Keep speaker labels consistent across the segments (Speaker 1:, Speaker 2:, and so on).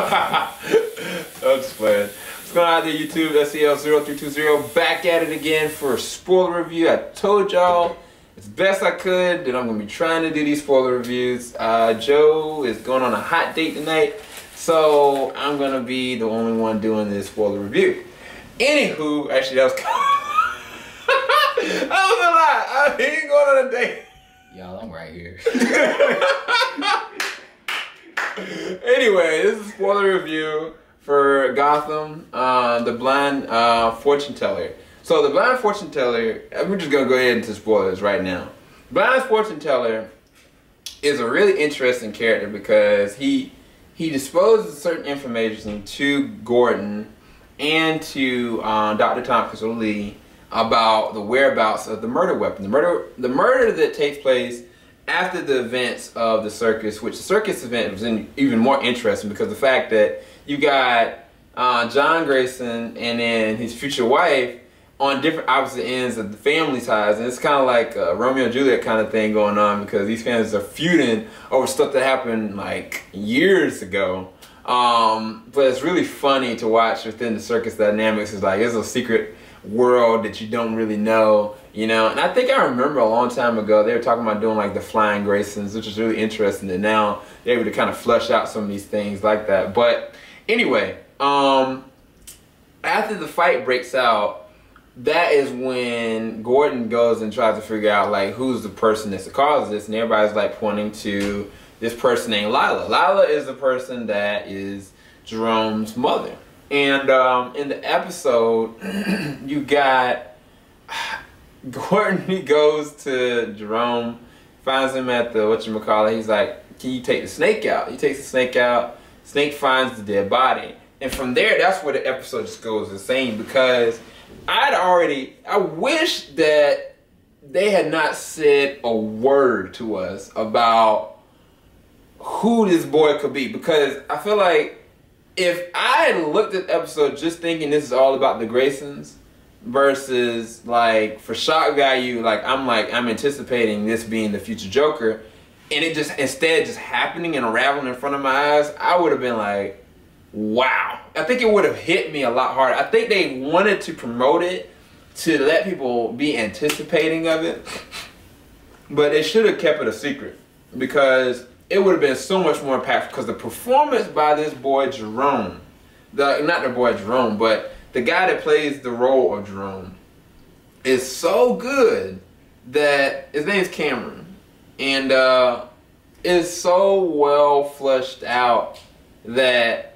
Speaker 1: I'm just playing. What's going on there, YouTube? SEL0320 back at it again for a spoiler review. I told y'all as best I could that I'm going to be trying to do these spoiler reviews. Joe is going on a hot date tonight, so I'm going to be the only one doing this spoiler review. Anywho, actually that was I was a lie. I ain't going on a date.
Speaker 2: Y'all, I'm right here.
Speaker 1: Anyway, this is a spoiler review for Gotham, the blind fortune teller. So the blind fortune teller, we're just gonna go ahead into spoilers right now. Blind fortune teller is a really interesting character because he disposes certain information to Gordon and to Dr. Thompkins or Lee about the whereabouts of the murder weapon. The murder that takes place after the events of the circus, which the circus event was even more interesting because the fact that you got John Grayson and then his future wife on different opposite ends of the family ties, and it's kind of like a Romeo and Juliet kind of thing going on because these families are feuding over stuff that happened like years ago. But it's really funny to watch within the circus dynamics. It's like there's a secret world that you don't really know, you know. And I think I remember a long time ago they were talking about doing like the flying Graysons, which is really interesting that now they're able to kind of flesh out some of these things like that. But anyway, after the fight breaks out, that is when Gordon goes and tries to figure out like who's the person that's the cause of this, and everybody's like pointing to this person named Lila. Lila is the person that is Jerome's mother. And in the episode, you got Gordon. He goes to Jerome, finds him at the whatchamacallit. He's like, "Can you take the snake out?" He takes the snake out. Snake finds the dead body, and from there, that's where the episode just goes insane because I wish that they had not said a word to us about who this boy could be, because I feel like if I had looked at the episode just thinking this is all about the Graysons versus like for shock value, like I'm anticipating this being the future Joker, and it just instead just happening and unraveling in front of my eyes, I would have been like, wow. I think it would have hit me a lot harder. I think they wanted to promote it to let people be anticipating of it, but they should have kept it a secret because it would have been so much more impactful because the performance by this boy Jerome, not the boy Jerome, but the guy that plays the role of Jerome is so good that his name's Cameron, and is so well fleshed out that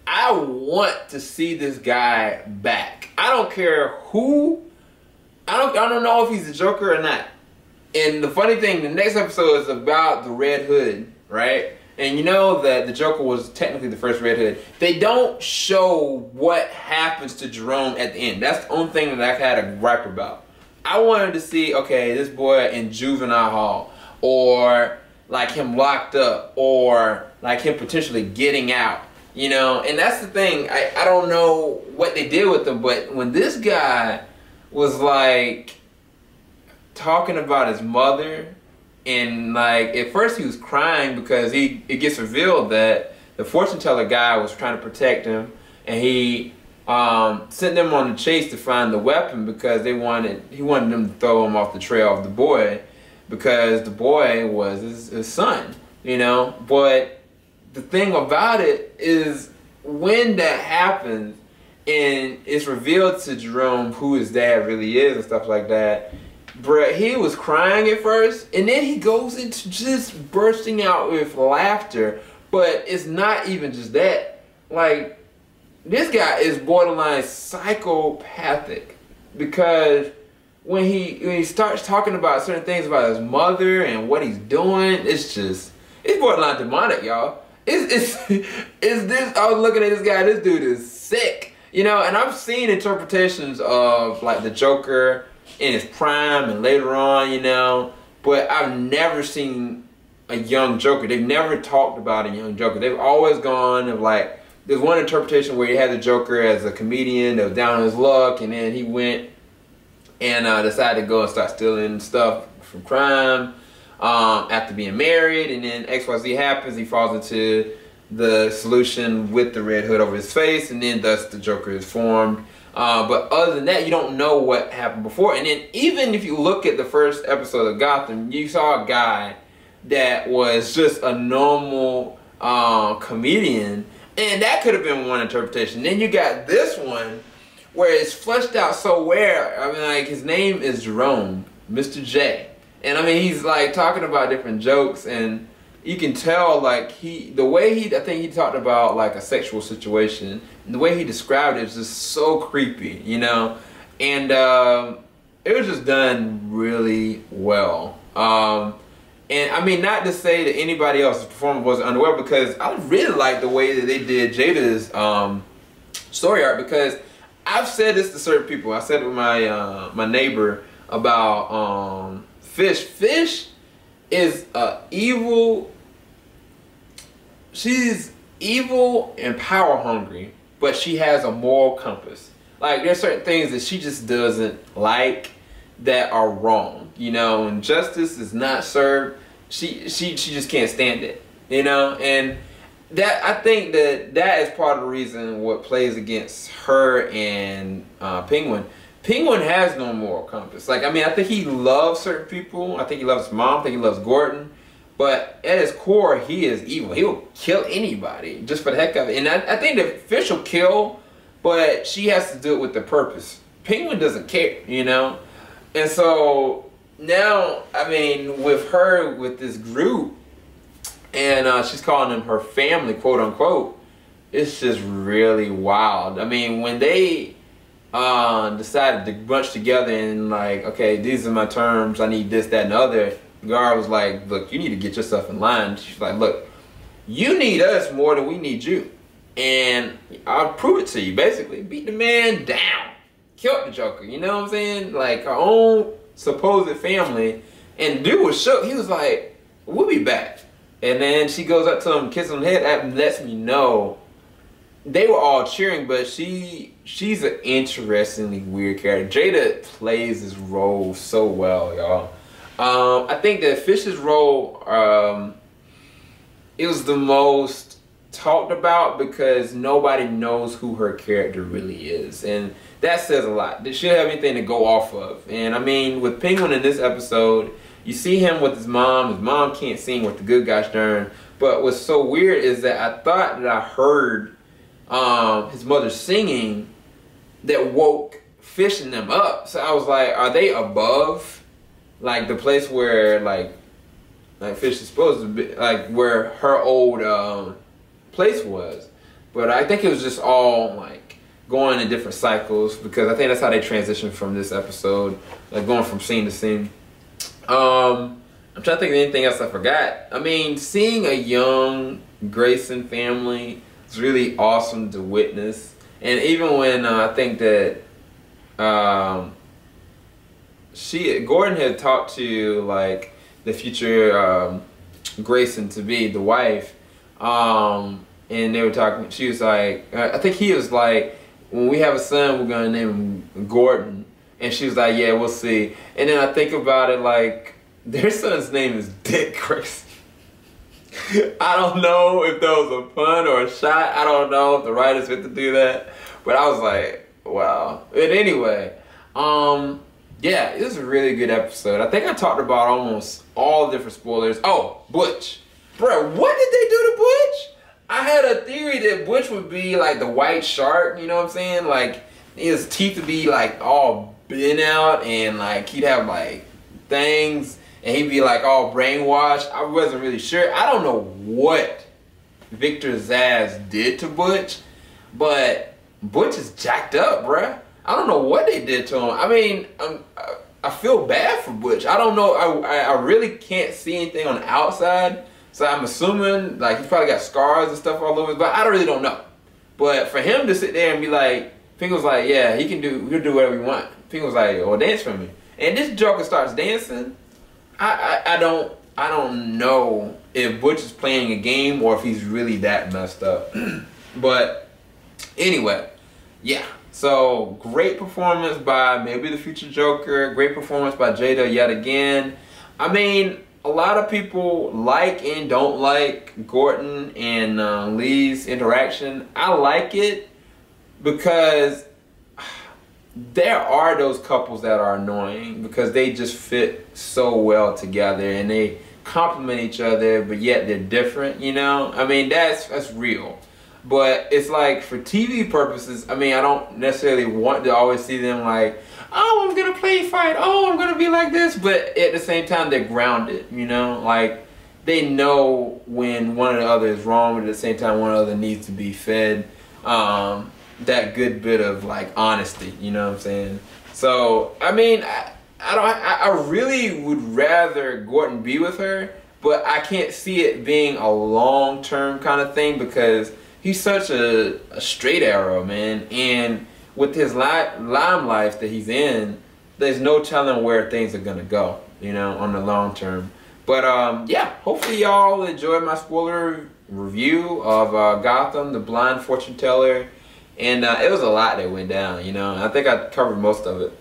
Speaker 1: I want to see this guy back. I don't care who, I don't know if he's the Joker or not. And the funny thing, the next episode is about the Red Hood, right? And you know that the Joker was technically the first Red Hood. They don't show what happens to Jerome at the end. That's the only thing that I had a gripe about. I wanted to see, okay, this boy in juvenile hall, or like him locked up, or like him potentially getting out, you know? And that's the thing, I don't know what they did with him, but when this guy was like talking about his mother, and like at first he was crying because it gets revealed that the fortune teller guy was trying to protect him, and he sent them on the chase to find the weapon because he wanted them to throw him off the trail of the boy because the boy was his son, you know. But the thing about it is when that happens and it's revealed to Jerome who his dad really is and stuff like that, bruh, he was crying at first, and then he goes into just bursting out with laughter. But it's not even just that. Like, this guy is borderline psychopathic because when he starts talking about certain things about his mother and what he's doing, it's borderline demonic, y'all. It's this. I was looking at this guy. This dude is sick, you know. And I've seen interpretations of like the Joker in his prime and later on, you know, but I've never seen a young Joker. They've never talked about a young Joker. They've always gone of like, there's one interpretation where he had the Joker as a comedian that was down on his luck, and then he went and decided to go and start stealing stuff from crime after being married, and then XYZ happens. He falls into the solution with the Red Hood over his face, and then thus the Joker is formed. But other than that, you don't know what happened before. And then even if you look at the first episode of Gotham, you saw a guy that was just a normal comedian, and that could have been one interpretation. Then you got this one where it's fleshed out so well. I mean, like, his name is Jerome, Mr. J. And I mean, he's like talking about different jokes, and you can tell, like, I think he talked about like a sexual situation, and the way he described it was just so creepy, you know? And it was just done really well. And I mean, not to say that anybody else's performance wasn't underwhelming, because I really like the way that they did Jada's story arc, because I've said this to certain people. I said it with my neighbor about Fish. Fish is evil. She's evil and power hungry, but she has a moral compass. Like, there's certain things that she just doesn't like that are wrong, you know, and justice is not served. She just can't stand it, you know, and that, I think that is part of the reason what plays against her and Penguin. Penguin has no moral compass. Like, I mean, I think he loves certain people. I think he loves his mom. I think he loves Gordon. But at his core, he is evil. He will kill anybody just for the heck of it. And I think that Fish will kill, but she has to do it with the purpose. Penguin doesn't care, you know? And so now, I mean, with her, with this group, and she's calling them her family, quote unquote, it's just really wild. I mean, when they decided to bunch together and like, okay, these are my terms, I need this, that, and the other, Gar was like, look, you need to get yourself in line. She's like, look, you need us more than we need you. And I'll prove it to you, basically. Beat the man down. Killed the Joker, you know what I'm saying? Like, her own supposed family. And dude was shook. He was like, we'll be back. And then she goes up to him, kisses him on the head, and lets me know they were all cheering, but she's an interestingly weird character. Jada plays this role so well, y'all. I think that Fish's role, it was the most talked about because nobody knows who her character really is. And that says a lot. She doesn't have anything to go off of. And I mean, with Penguin in this episode, you see him with his mom. His mom can't sing with the good gosh darn. But what's so weird is that I thought that I heard his mother singing that woke Fish and them up. So I was like, are they above like the place where like Fish is supposed to be, like where her old place was? But I think it was just all like going in different cycles, because I think that's how they transitioned from this episode, like going from scene to scene. I'm trying to think of anything else I forgot. I mean, seeing a young Grayson family is really awesome to witness. And even when I think that Gordon had talked to like the future Grayson to be the wife, and they were talking, she was like, I think he was like, when we have a son, we're gonna name him Gordon. And she was like, yeah, we'll see. And then I think about it, like, their son's name is Dick Grayson. I don't know if that was a pun or a shot. I don't know if the writers meant to do that. But I was like, wow. But anyway, yeah, it was a really good episode. I think I talked about almost all the different spoilers. Oh, Butch. Bro, what did they do to Butch? I had a theory that Butch would be like the white shark, you know what I'm saying? Like, his teeth would be like all bent out, and like he'd have like things, and he'd be like all brainwashed. I wasn't really sure. I don't know what Victor Zsasz did to Butch, but Butch is jacked up, bruh. I don't know what they did to him. I mean, I feel bad for Butch. I don't know. I really can't see anything on the outside, so I'm assuming like he's probably got scars and stuff all over, but I really don't know. But for him to sit there and be like, Penguin's like, yeah, he'll do whatever he wants. Penguin's like, well, dance for me. And this Joker starts dancing. I don't know if Butch is playing a game or if he's really that messed up. But anyway, yeah. So great performance by maybe the future Joker. Great performance by Jada yet again. I mean, a lot of people like and don't like Gordon and Lee's interaction. I like it because there are those couples that are annoying because they just fit so well together and they complement each other, but yet they're different, you know? I mean, that's real. But it's like, for TV purposes, I mean, I don't necessarily want to always see them like, oh, I'm gonna play fight, oh, I'm gonna be like this, but at the same time, they're grounded, you know? Like, they know when one or the other is wrong, but at the same time, one or the other needs to be fed that good bit of, like, honesty, you know what I'm saying? So, I mean, I really would rather Gordon be with her, but I can't see it being a long-term kind of thing because he's such a straight arrow, man. And with his lime life that he's in, there's no telling where things are gonna go, you know, on the long term. But yeah, hopefully y'all enjoyed my spoiler review of Gotham, the blind fortune teller. And it was a lot that went down, you know. I think I covered most of it.